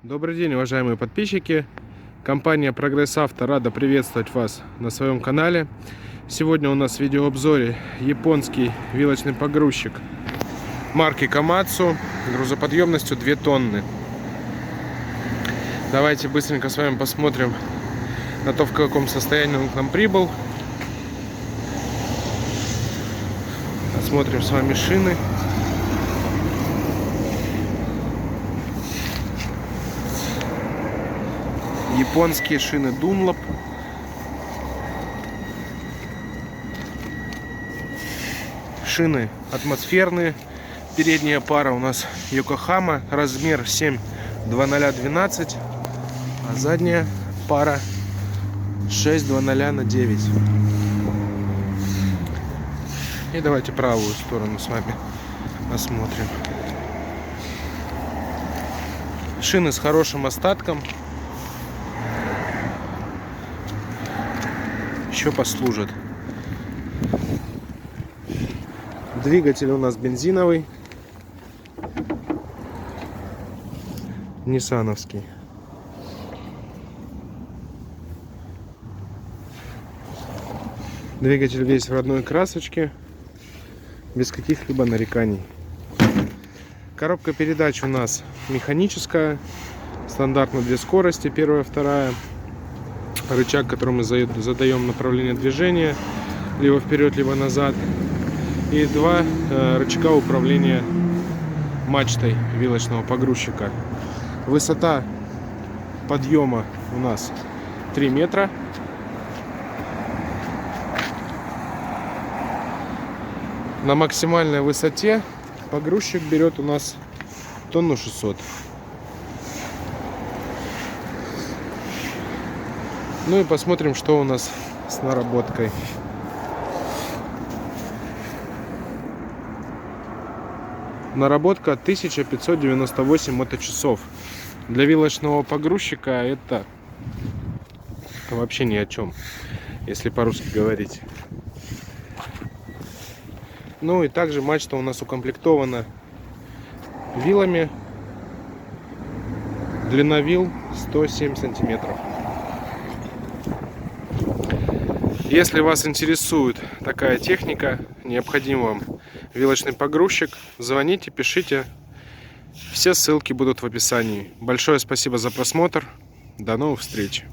Добрый день, уважаемые подписчики. Компания Прогресс Авто рада приветствовать вас на своем канале. Сегодня у нас в видеообзоре японский вилочный погрузчик марки Komatsu грузоподъемностью 2 тонны. Давайте быстренько с вами посмотрим на то, в каком состоянии он к нам прибыл. Осмотрим с вами шины. Японские шины Dunlop. Шины атмосферные. Передняя пара у нас Yokohama, размер 7/2012, а задняя пара 6/20/9. И давайте правую сторону с вами осмотрим. Шины с хорошим остатком. Еще послужат. Двигатель у нас бензиновый, ниссановский. Двигатель весь в родной красочке, без каких-либо нареканий. Коробка передач у нас механическая, стандартно 2 скорости, первая, вторая. Рычаг, которым мы задаем направление движения, либо вперед, либо назад. И 2 рычага управления мачтой вилочного погрузчика. Высота подъема у нас 3 метра. На максимальной высоте погрузчик берет у нас 1,6 тонны. Ну и посмотрим, что у нас с наработкой. Наработка 1598 моточасов. Для вилочного погрузчика это вообще ни о чем, если по-русски говорить. Ну и также мачта у нас укомплектована вилами. Длина вил 107 сантиметров. Если вас интересует такая техника, необходим вам вилочный погрузчик, звоните, пишите. Все ссылки будут в описании. Большое спасибо за просмотр. До новых встреч.